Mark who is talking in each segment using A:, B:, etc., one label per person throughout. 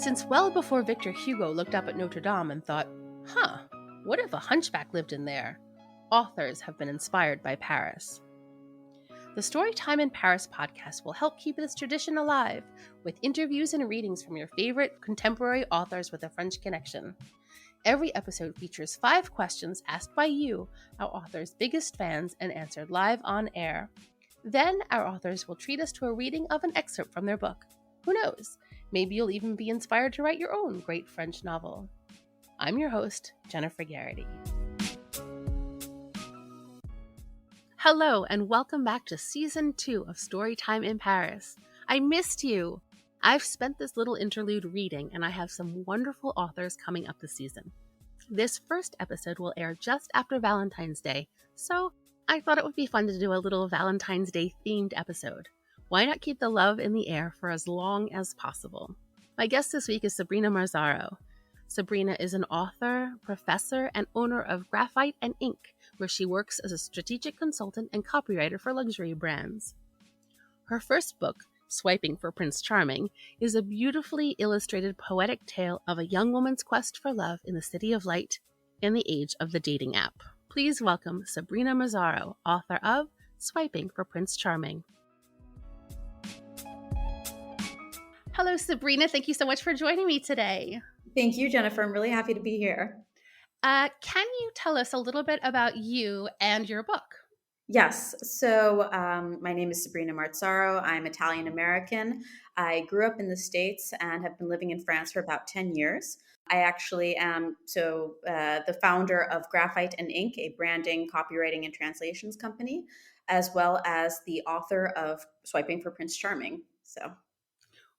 A: Since well before Victor Hugo looked up at Notre Dame and thought, what if a hunchback lived in there? Authors have been inspired by Paris. The Storytime in Paris podcast will help keep this tradition alive with interviews and readings from your favorite contemporary authors with a French connection. Every episode features 5 questions asked by you, our author's biggest fans, and answered live on air. Then our authors will treat us to a reading of an excerpt from their book. Who knows? Maybe you'll even be inspired to write your own great French novel. I'm your host, Jennifer Garrity. Hello, and welcome back to Season 2 of Storytime in Paris. I missed you! I've spent this little interlude reading, and I have some wonderful authors coming up this season. This first episode will air just after Valentine's Day, so I thought it would be fun to do a little Valentine's Day themed episode. Why not keep the love in the air for as long as possible? My guest this week is Sabrina Marzaro. Sabrina is an author, professor, and owner of Graphite and Ink, where she works as a strategic consultant and copywriter for luxury brands. Her first book, Swiping for Prince Charming, is a beautifully illustrated poetic tale of a young woman's quest for love in the city of light in the age of the dating app. Please welcome Sabrina Marzaro, author of Swiping for Prince Charming. Hello, Sabrina. Thank you so much for joining me today.
B: Thank you, Jennifer. I'm really happy to be here.
A: Can you tell us a little bit about you and your book?
B: Yes. So my name is Sabrina Marzaro. I'm Italian-American. I grew up in the States and have been living in France for about 10 years. I actually am the founder of Graphite and Ink, a branding, copywriting, and translations company, as well as the author of Swiping for Prince Charming. So,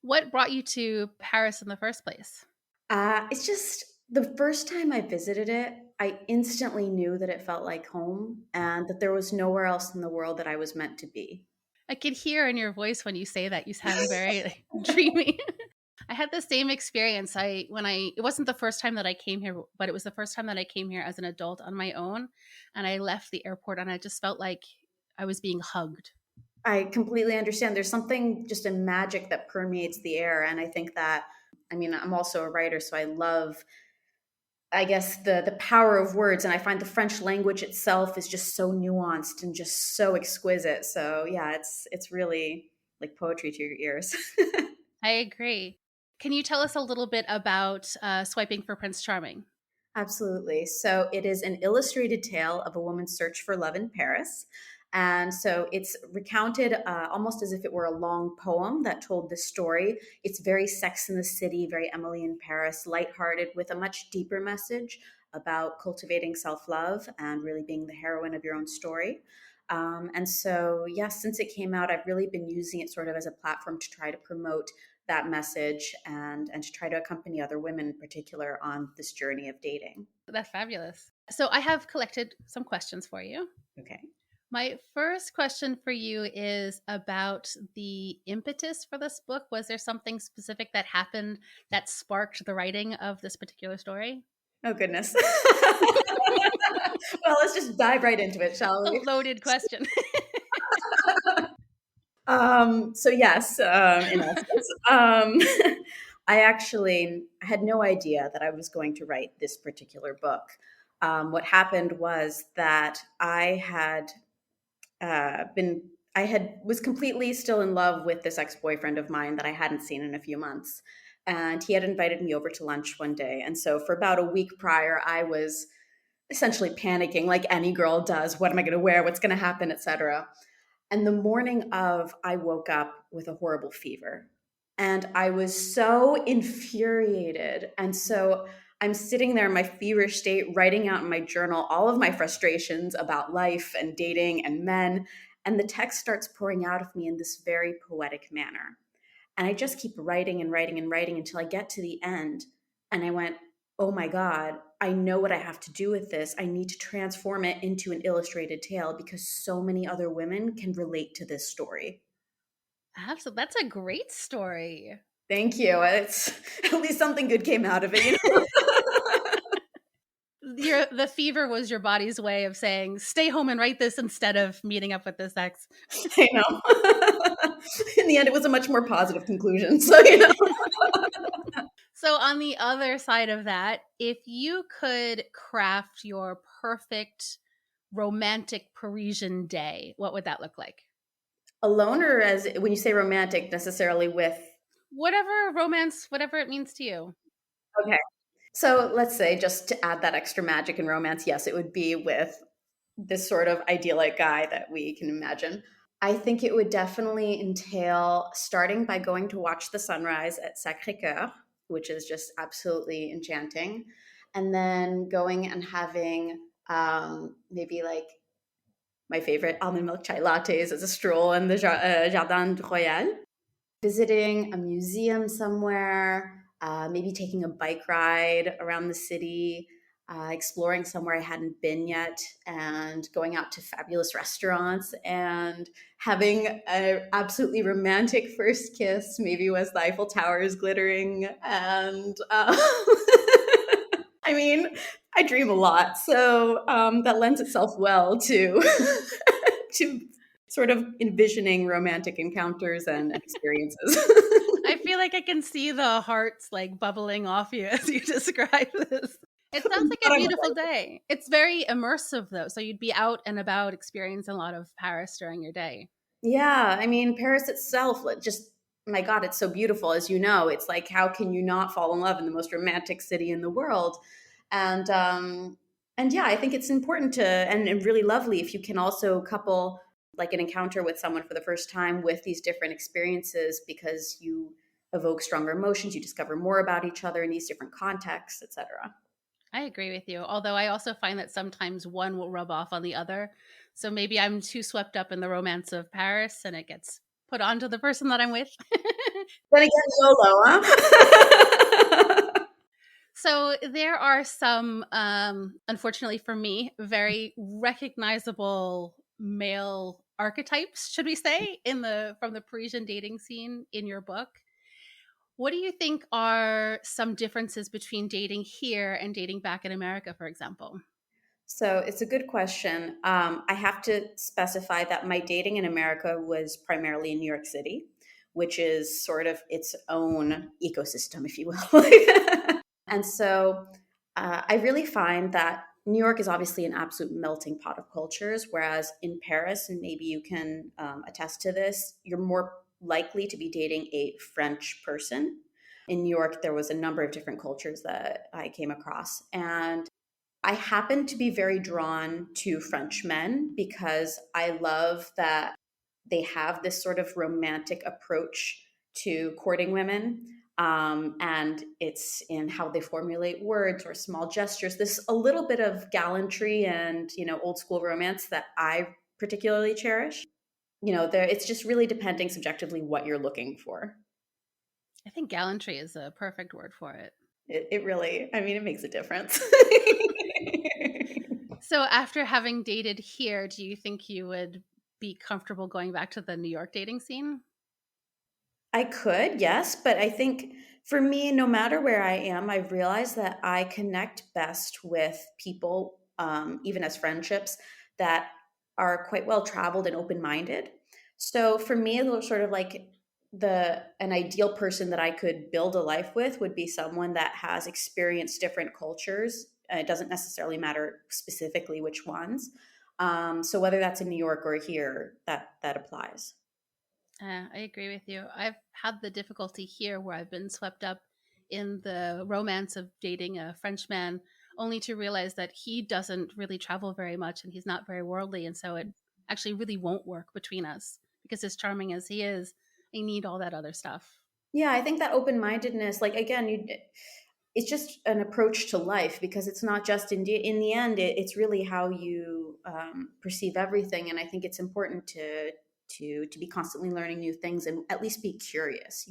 A: what brought you to Paris in the first place?
B: It's just the first time I visited it, I instantly knew that it felt like home and that there was nowhere else in the world that I was meant to be.
A: I could hear in your voice when you say that you sound very dreamy. I had the same experience. It wasn't the first time that I came here, but it was the first time that I came here as an adult on my own. And I left the airport and I just felt like I was being hugged.
B: I completely understand. There's something, just a magic that permeates the air. And I think that, I'm also a writer, so I love, I guess, the power of words. And I find the French language itself is just so nuanced and just so exquisite. So yeah, it's really like poetry to your ears.
A: I agree. Can you tell us a little bit about Swiping for Prince Charming?
B: Absolutely. So it is an illustrated tale of a woman's search for love in Paris. And so it's recounted almost as if it were a long poem that told this story. It's very Sex in the City, very Emily in Paris, lighthearted with a much deeper message about cultivating self-love and really being the heroine of your own story. And so, yes, since it came out, I've really been using it sort of as a platform to try to promote that message and to try to accompany other women in particular on this journey of dating.
A: That's fabulous. So I have collected some questions for you.
B: Okay.
A: My first question for you is about the impetus for this book. Was there something specific that happened that sparked the writing of this particular story?
B: Oh, goodness. Well, let's just dive right into it, shall we?
A: A loaded question.
B: So yes, in essence, I had no idea that I was going to write this particular book. What happened was that I was completely still in love with this ex-boyfriend of mine that I hadn't seen in a few months. And he had invited me over to lunch one day. And so for about a week prior, I was essentially panicking like any girl does. What am I going to wear? What's going to happen, etc. And the morning of, I woke up with a horrible fever. And I was so infuriated. And so I'm sitting there in my feverish state, writing out in my journal all of my frustrations about life and dating and men. And the text starts pouring out of me in this very poetic manner. And I just keep writing and writing and writing until I get to the end. And I went, oh my God, I know what I have to do with this. I need to transform it into an illustrated tale because so many other women can relate to this story.
A: Absolutely. That's a great story.
B: Thank you. It's at least something good came out of it.
A: The fever was your body's way of saying, stay home and write this instead of meeting up with this ex.
B: I know. In the end, it was a much more positive conclusion. So,
A: So, on the other side of that, if you could craft your perfect romantic Parisian day, what would that look like?
B: Alone, or as when you say romantic, necessarily with?
A: Whatever romance, whatever it means to you.
B: Okay. So let's say, just to add that extra magic and romance, yes, it would be with this sort of idyllic guy that we can imagine. I think it would definitely entail starting by going to watch the sunrise at Sacré-Cœur, which is just absolutely enchanting, and then going and having maybe like my favorite almond milk chai lattes as a stroll in the Jardin Royal, visiting a museum somewhere, maybe taking a bike ride around the city, exploring somewhere I hadn't been yet, and going out to fabulous restaurants and having an absolutely romantic first kiss, maybe as the Eiffel Tower is glittering. And I mean, I dream a lot, so that lends itself well to to sort of envisioning romantic encounters and experiences.
A: I feel like I can see the hearts like bubbling off you as you describe this. It sounds like a beautiful day. It's very immersive though. So you'd be out and about experiencing a lot of Paris during your day.
B: Yeah, I mean, Paris itself, just, my God, it's so beautiful. As you know, it's like, how can you not fall in love in the most romantic city in the world? And yeah, I think it's important to, and really lovely if you can also couple like an encounter with someone for the first time with these different experiences, because you evoke stronger emotions, you discover more about each other in these different contexts, etc.
A: I agree with you. Although I also find that sometimes one will rub off on the other. So maybe I'm too swept up in the romance of Paris and it gets put onto the person that I'm with.
B: Then again, YOLO, huh?
A: So there are some, unfortunately for me, very recognizable male archetypes, should we say, in the from the Parisian dating scene in your book. What do you think are some differences between dating here and dating back in America, for example?
B: So it's a good question. I have to specify that my dating in America was primarily in New York City, which is sort of its own ecosystem, if you will. And so I really find that New York is obviously an absolute melting pot of cultures, whereas in Paris, and maybe you can attest to this, you're more likely to be dating a French person. In New York, there was a number of different cultures that I came across. And I happen to be very drawn to French men because I love that they have this sort of romantic approach to courting women. And it's in how they formulate words or small gestures. This a little bit of gallantry and, old school romance that I particularly cherish. It's just really depending subjectively what you're looking for.
A: I think gallantry is a perfect word for it.
B: It really, I mean, it makes a difference.
A: So after having dated here, do you think you would be comfortable going back to the New York dating scene?
B: I could, yes, but I think for me, no matter where I am, I've realized that I connect best with people, even as friendships, that are quite well traveled and open minded. So for me, it was sort of like an ideal person that I could build a life with would be someone that has experienced different cultures. It doesn't necessarily matter specifically which ones. So whether that's in New York or here, that applies.
A: I agree with you. I've had the difficulty here where I've been swept up in the romance of dating a Frenchman, only to realize that he doesn't really travel very much and he's not very worldly. And so it actually really won't work between us because, as charming as he is, I need all that other stuff.
B: Yeah, I think that open-mindedness, like again, it's just an approach to life, because it's not just in the end, it's really how you perceive everything, and I think it's important to be constantly learning new things and at least be curious.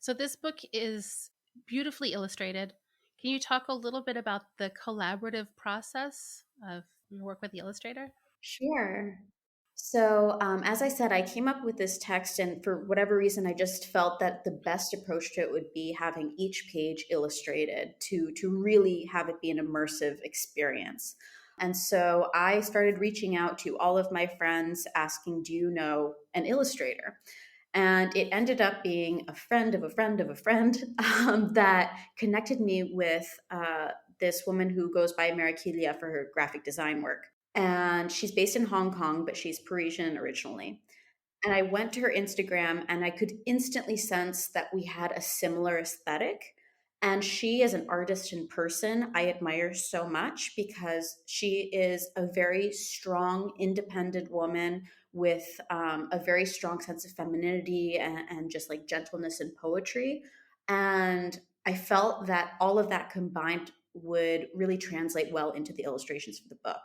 A: So, this book is beautifully illustrated. Can you talk a little bit about the collaborative process of your work with the illustrator?
B: Sure. So, as I said, I came up with this text, and for whatever reason, I just felt that the best approach to it would be having each page illustrated to really have it be an immersive experience. And so I started reaching out to all of my friends asking, do you know an illustrator? And it ended up being a friend of a friend of a friend that connected me with this woman who goes by Marikilia for her graphic design work. And she's based in Hong Kong, but she's Parisian originally. And I went to her Instagram and I could instantly sense that we had a similar aesthetic. And she, as an artist in person, I admire so much because she is a very strong, independent woman with a very strong sense of femininity and just like gentleness and poetry. And I felt that all of that combined would really translate well into the illustrations for the book.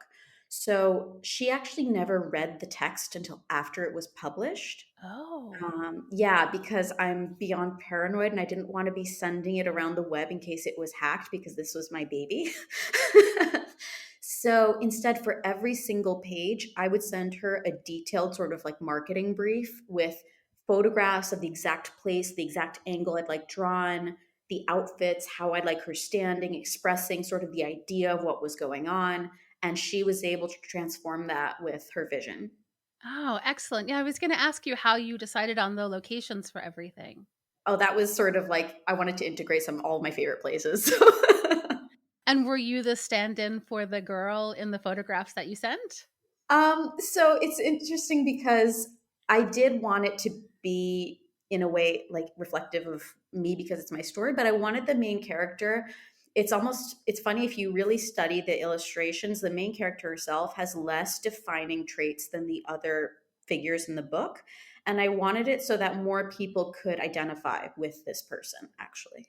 B: So she actually never read the text until after it was published.
A: Oh.
B: Yeah, because I'm beyond paranoid and I didn't want to be sending it around the web in case it was hacked because this was my baby. So instead, for every single page, I would send her a detailed sort of like marketing brief with photographs of the exact place, the exact angle I'd like drawn, the outfits, how I'd like her standing, expressing sort of the idea of what was going on. And she was able to transform that with her vision.
A: Oh, excellent. Yeah, I was going to ask you how you decided on the locations for everything.
B: Oh, that was sort of like I wanted to integrate some all of my favorite places.
A: And were you the stand-in for the girl in the photographs that you sent?
B: So it's interesting because I did want it to be in a way like reflective of me because it's my story, but I wanted the main character. It's funny if you really study the illustrations, the main character herself has less defining traits than the other figures in the book. And I wanted it so that more people could identify with this person, actually.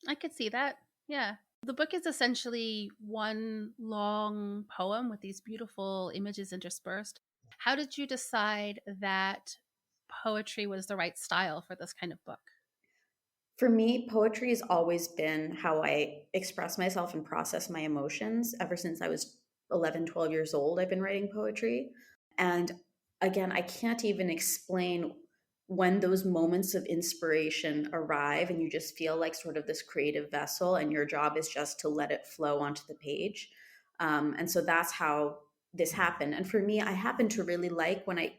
A: I could see that. Yeah. The book is essentially one long poem with these beautiful images interspersed. How did you decide that poetry was the right style for this kind of book?
B: For me, poetry has always been how I express myself and process my emotions. Ever since I was 11, 12 years old, I've been writing poetry. And again, I can't even explain when those moments of inspiration arrive and you just feel like sort of this creative vessel, and your job is just to let it flow onto the page. And so that's how this happened. And for me, I happen to really like when I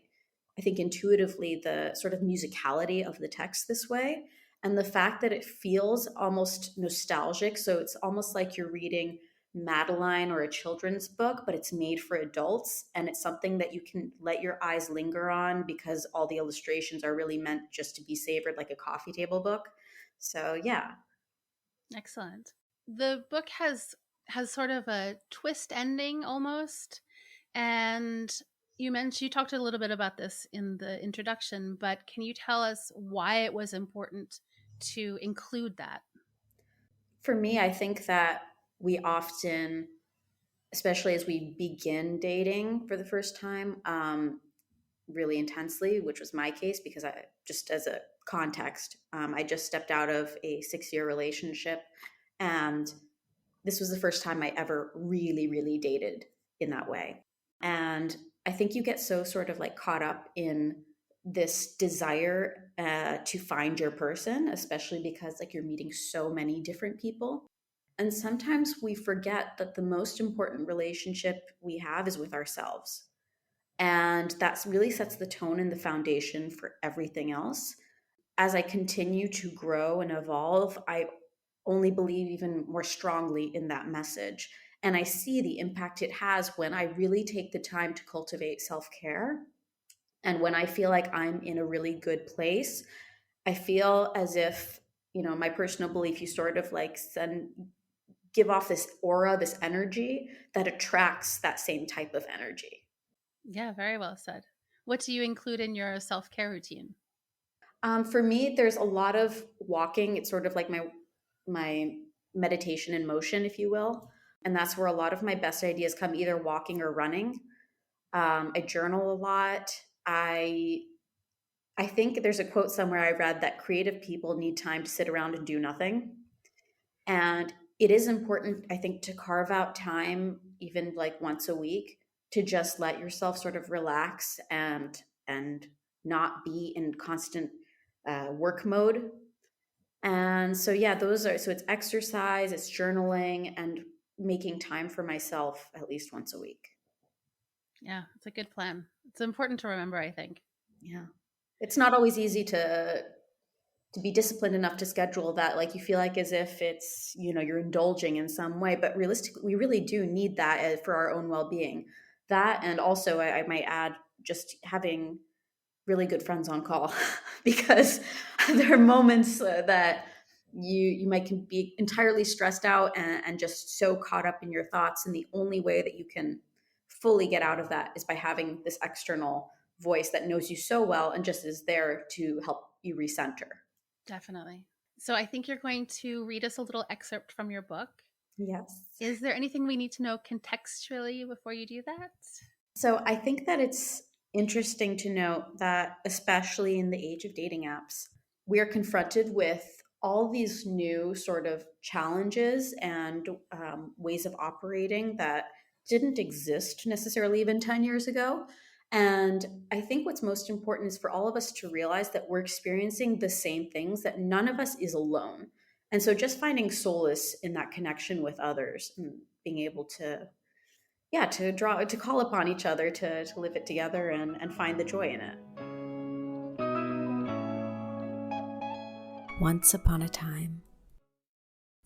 B: think intuitively the sort of musicality of the text this way and the fact that it feels almost nostalgic. So it's almost like you're reading Madeline or a children's book, but it's made for adults. And it's something that you can let your eyes linger on because all the illustrations are really meant just to be savored like a coffee table book. So, yeah.
A: Excellent. The book has sort of a twist ending almost. And you talked a little bit about this in the introduction, but can you tell us why it was important to include that?
B: For me, I think that we often, especially as we begin dating for the first time, really intensely, which was my case because I just as a context, I just stepped out of a 6 year relationship, and this was the first time I ever really, really dated in that way. And I think you get so sort of like caught up in this desire to find your person, especially because like you're meeting so many different people. And sometimes we forget that the most important relationship we have is with ourselves. And that really sets the tone and the foundation for everything else. As I continue to grow and evolve, I only believe even more strongly in that message. And I see the impact it has when I really take the time to cultivate self care. And when I feel like I'm in a really good place, I feel as if, my personal belief, you sort of like give off this aura, this energy that attracts that same type of energy.
A: Yeah, very well said. What do you include in your self care routine?
B: For me, there's a lot of walking. It's sort of like my meditation in motion, if you will, and that's where a lot of my best ideas come, either walking or running. I journal a lot. I think there's a quote somewhere I read that creative people need time to sit around and do nothing, and it is important, I think, to carve out time, even like once a week, to just let yourself sort of relax and not be in constant work mode. And so, yeah, so it's exercise, it's journaling, and making time for myself at least once a week.
A: Yeah, it's a good plan. It's important to remember, I think.
B: Yeah. It's not always easy to be disciplined enough to schedule that, like, you feel like as if it's, you're indulging in some way, but realistically we really do need that for our own well-being. That, and also I might add, just having really good friends on call because there are moments that you might can be entirely stressed out and just so caught up in your thoughts, and the only way that you can fully get out of that is by having this external voice that knows you so well and just is there to help you recenter.
A: Definitely. So I think you're going to read us a little excerpt from your book.
B: Yes.
A: Is there anything we need to know contextually before you do that?
B: So I think that it's interesting to note that, especially in the age of dating apps, we are confronted with all these new sort of challenges and ways of operating that didn't exist necessarily even 10 years ago. And I think what's most important is for all of us to realize that we're experiencing the same things, that none of us is alone. And so just finding solace in that connection with others and being able to, yeah, to call upon each other to live it together and find the joy in it.
C: Once upon a time.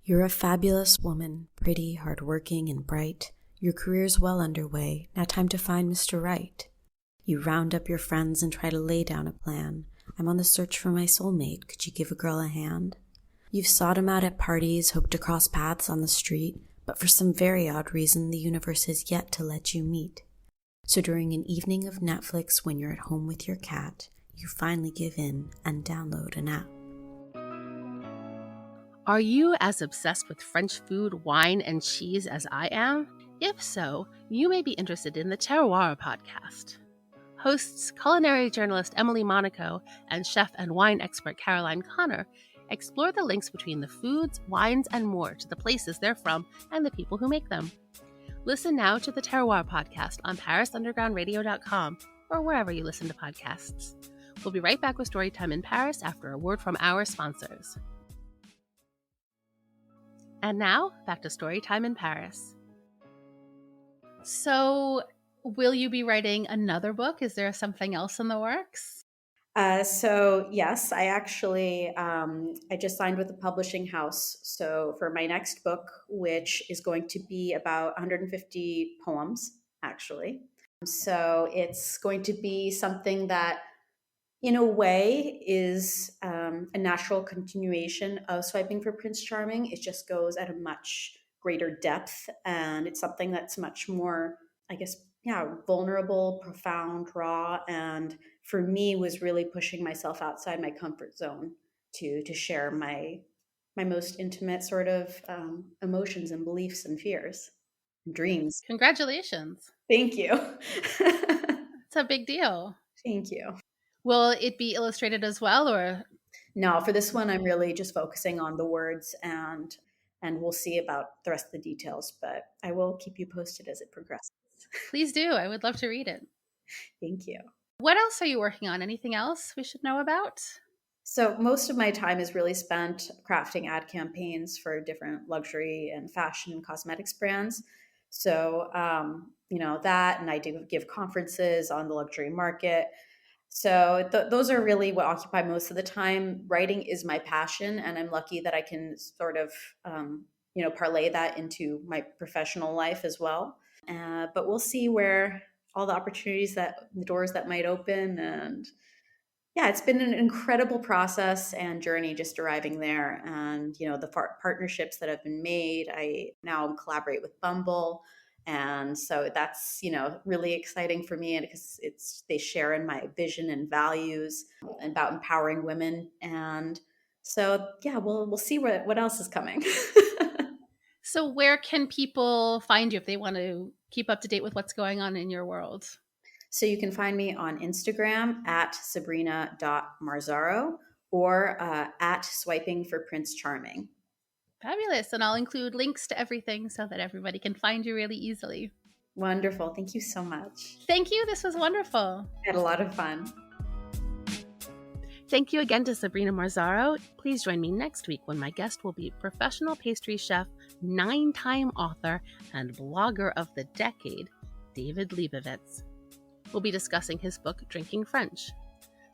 C: You're a fabulous woman, pretty, hardworking, and bright. Your career's well underway. Now time to find Mr. Right. You round up your friends and try to lay down a plan. I'm on the search for my soulmate. Could you give a girl a hand? You've sought him out at parties, hoped to cross paths on the street, but for some very odd reason, the universe has yet to let you meet. So during an evening of Netflix, when you're at home with your cat, you finally give in and download an app.
A: Are you as obsessed with French food, wine, and cheese as I am? If so, you may be interested in the Terroir podcast. Hosts culinary journalist Emily Monaco and chef and wine expert Caroline Connor explore the links between the foods, wines, and more to the places they're from and the people who make them. Listen now to the Terroir podcast on parisundergroundradio.com or wherever you listen to podcasts. We'll be right back with Storytime in Paris after a word from our sponsors. And now, back to Storytime in Paris. So, will you be writing another book? Is there something else in the works?
B: So yes, I actually, I just signed with a publishing house. So for my next book, which is going to be about 150 poems, actually. So it's going to be something that, in a way, is a natural continuation of Swiping for Prince Charming. It just goes at a much greater depth, and it's something that's much more, I guess, vulnerable, profound, raw, and for me was really pushing myself outside my comfort zone to share my most intimate sort of emotions and beliefs and fears and dreams.
A: Congratulations.
B: Thank you.
A: It's a big deal.
B: Thank you.
A: Will it be illustrated as well, or?
B: No, for this one, I'm really just focusing on the words, and we'll see about the rest of the details, but I will keep you posted as it progresses.
A: Please do. I would love to read it.
B: Thank you.
A: What else are you working on? Anything else we should know about?
B: So most of my time is really spent crafting ad campaigns for different luxury and fashion and cosmetics brands. So, that, and I do give conferences on the luxury market. So those are really what occupy most of the time. Writing is my passion, and I'm lucky that I can sort of, parlay that into my professional life as well. But we'll see where all the opportunities, the doors that might open. And yeah, it's been an incredible process and journey just arriving there. And, the partnerships that have been made, I now collaborate with Bumble. And so that's, really exciting for me, and because they share in my vision and values about empowering women. And so, yeah, we'll see what else is coming.
A: So where can people find you if they want to keep up to date with what's going on in your world?
B: So you can find me on Instagram at sabrina.marzaro or at Swiping for Prince Charming.
A: Fabulous. And I'll include links to everything so that everybody can find you really easily.
B: Wonderful. Thank you so much.
A: Thank you. This was wonderful.
B: I had a lot of fun.
A: Thank you again to Sabrina Marzaro. Please join me next week when my guest will be professional pastry chef, 9-time author, and blogger of the decade, David Leibovitz. We'll be discussing his book, Drinking French.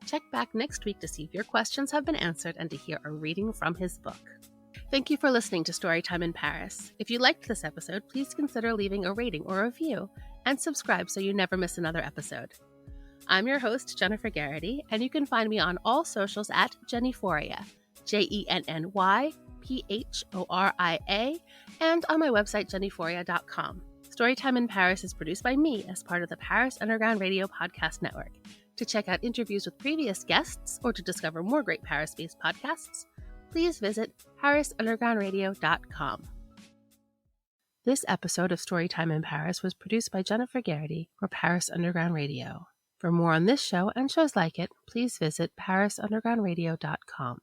A: Check back next week to see if your questions have been answered and to hear a reading from his book. Thank you for listening to Storytime in Paris. If you liked this episode, please consider leaving a rating or review and subscribe so you never miss another episode. I'm your host, Jennifer Garrity, and you can find me on all socials at Jennyphoria, JennyPhoria, and on my website, jennyphoria.com. Storytime in Paris is produced by me as part of the Paris Underground Radio Podcast Network. To check out interviews with previous guests or to discover more great Paris-based podcasts, please visit parisundergroundradio.com. This episode of Storytime in Paris was produced by Jennifer Garrity for Paris Underground Radio. For more on this show and shows like it, please visit parisundergroundradio.com.